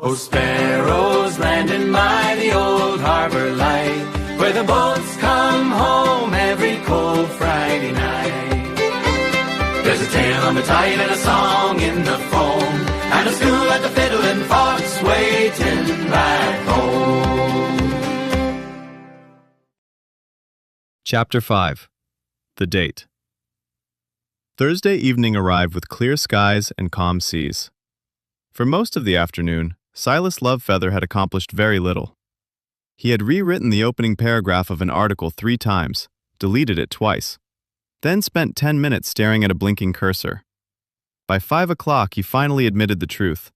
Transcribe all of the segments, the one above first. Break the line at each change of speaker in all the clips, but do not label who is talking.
Oh, sparrows landing by the old harbour light, where the boats come home every cold Friday night. There's a tale on the tide and a song in the foam, and a school at the Fiddling Fox waiting back home.
Chapter 5. The Date. Thursday evening arrived with clear skies and calm seas. For most of the afternoon, Silas LoveFeather had accomplished very little. He had rewritten the opening paragraph of an article 3 times, deleted it twice, then spent 10 minutes staring at a blinking cursor. By 5 o'clock, he finally admitted the truth.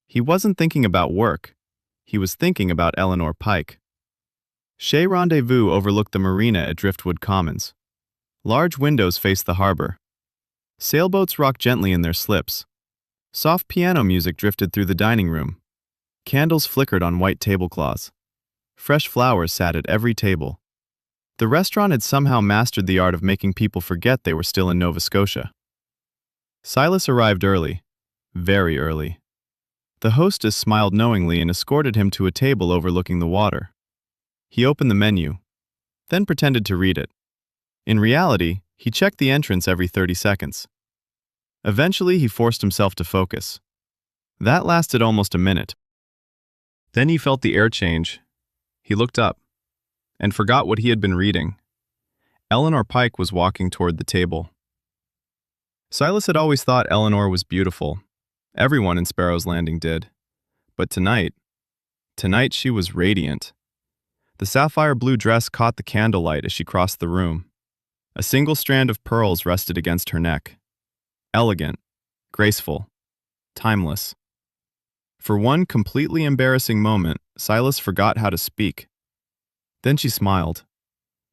He wasn't thinking about work. He was thinking about Eleanor Pike. Chez Rendezvous overlooked the marina at Driftwood Commons. Large windows faced the harbour. Sailboats rocked gently in their slips. Soft piano music drifted through the dining room. Candles flickered on white tablecloths. Fresh flowers sat at every table. The restaurant had somehow mastered the art of making people forget they were still in Nova Scotia. Silas arrived early, very early. The hostess smiled knowingly and escorted him to a table overlooking the water. He opened the menu, then pretended to read it. In reality, he checked the entrance every 30 seconds. Eventually, he forced himself to focus. That lasted almost a minute. Then he felt the air change. He looked up and forgot what he had been reading. Eleanor Pike was walking toward the table. Silas had always thought Eleanor was beautiful. Everyone in Sparrow's Landing did. But tonight she was radiant. The sapphire blue dress caught the candlelight as she crossed the room. A single strand of pearls rested against her neck. Elegant, graceful, timeless. For one completely embarrassing moment, Silas forgot how to speak. Then she smiled,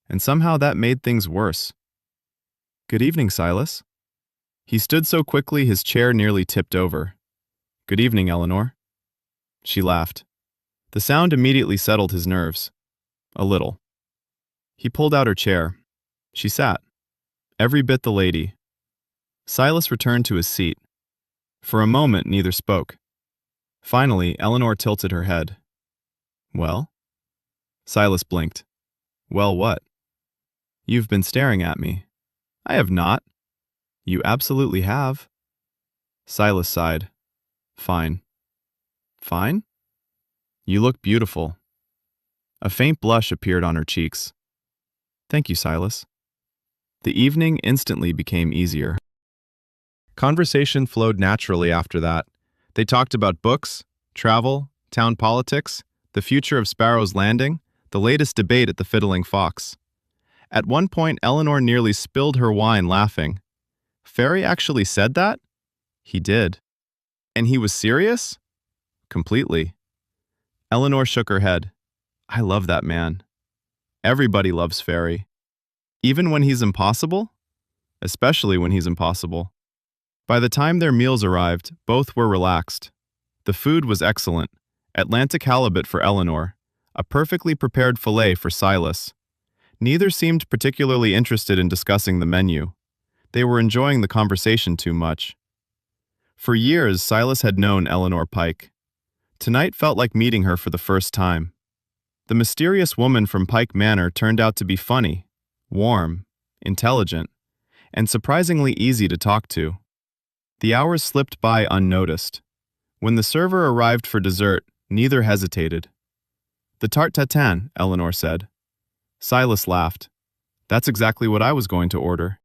and somehow that made things worse. "Good evening, Silas." He stood so quickly his chair nearly tipped over. "Good evening, Eleanor." She laughed. The sound immediately settled his nerves. A little. He pulled out her chair. She sat. Every bit the lady. Silas returned to his seat. For a moment, neither spoke. Finally, Eleanor tilted her head. "Well?" Silas blinked. "Well, what?" "You've been staring at me." "I have not." "You absolutely have." Silas sighed. "Fine." "Fine?" "You look beautiful." A faint blush appeared on her cheeks. "Thank you, Silas." The evening instantly became easier. Conversation flowed naturally after that. They talked about books, travel, town politics, the future of Sparrow's Landing, the latest debate at the Fiddling Fox. At one point, Eleanor nearly spilled her wine laughing. "Ferry actually said that?" "He did." "And he was serious?" "Completely." Eleanor shook her head. "I love that man." "Everybody loves Ferry." "Even when he's impossible?" "Especially when he's impossible." By the time their meals arrived, both were relaxed. The food was excellent. Atlantic halibut for Eleanor, a perfectly prepared fillet for Silas. Neither seemed particularly interested in discussing the menu. They were enjoying the conversation too much. For years, Silas had known Eleanor Pike. Tonight felt like meeting her for the first time. The mysterious woman from Pike Manor turned out to be funny, warm, intelligent, and surprisingly easy to talk to. The hours slipped by unnoticed. When the server arrived for dessert, neither hesitated. "The tarte tatin," Eleanor said. Silas laughed. "That's exactly what I was going to order."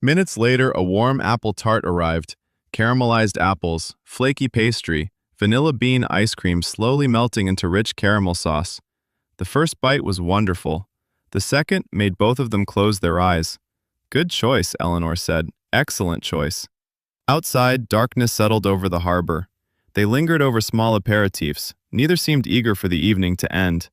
Minutes later, a warm apple tart arrived, caramelized apples, flaky pastry, vanilla bean ice cream slowly melting into rich caramel sauce. The first bite was wonderful. The second made both of them close their eyes. "Good choice," Eleanor said. "Excellent choice." Outside, darkness settled over the harbour. They lingered over small aperitifs. Neither seemed eager for the evening to end.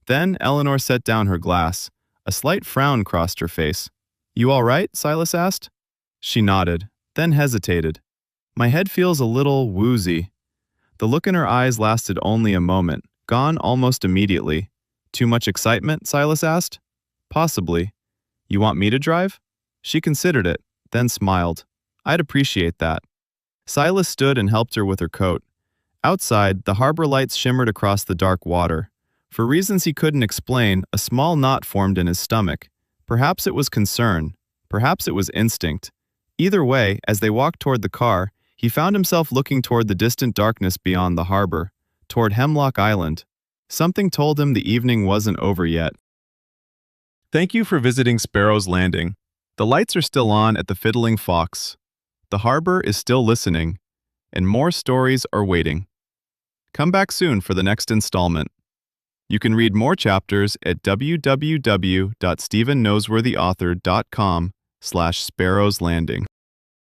Then Eleanor set down her glass. A slight frown crossed her face. "You all right?" Silas asked. She nodded, then hesitated. "My head feels a little woozy." The look in her eyes lasted only a moment, gone almost immediately. "Too much excitement?" Silas asked. "Possibly." "You want me to drive?" She considered it, then smiled. "I'd appreciate that." Silas stood and helped her with her coat. Outside, the harbor lights shimmered across the dark water. For reasons he couldn't explain, a small knot formed in his stomach. Perhaps it was concern. Perhaps it was instinct. Either way, as they walked toward the car, he found himself looking toward the distant darkness beyond the harbor, toward Hemlock Island. Something told him the evening wasn't over yet. Thank you for visiting Sparrow's Landing. The lights are still on at the Fiddling Fox. The harbor is still listening, and more stories are waiting. Come back soon for the next installment. You can read more chapters at www.stephennoseworthyauthor.com/Sparrow's Landing.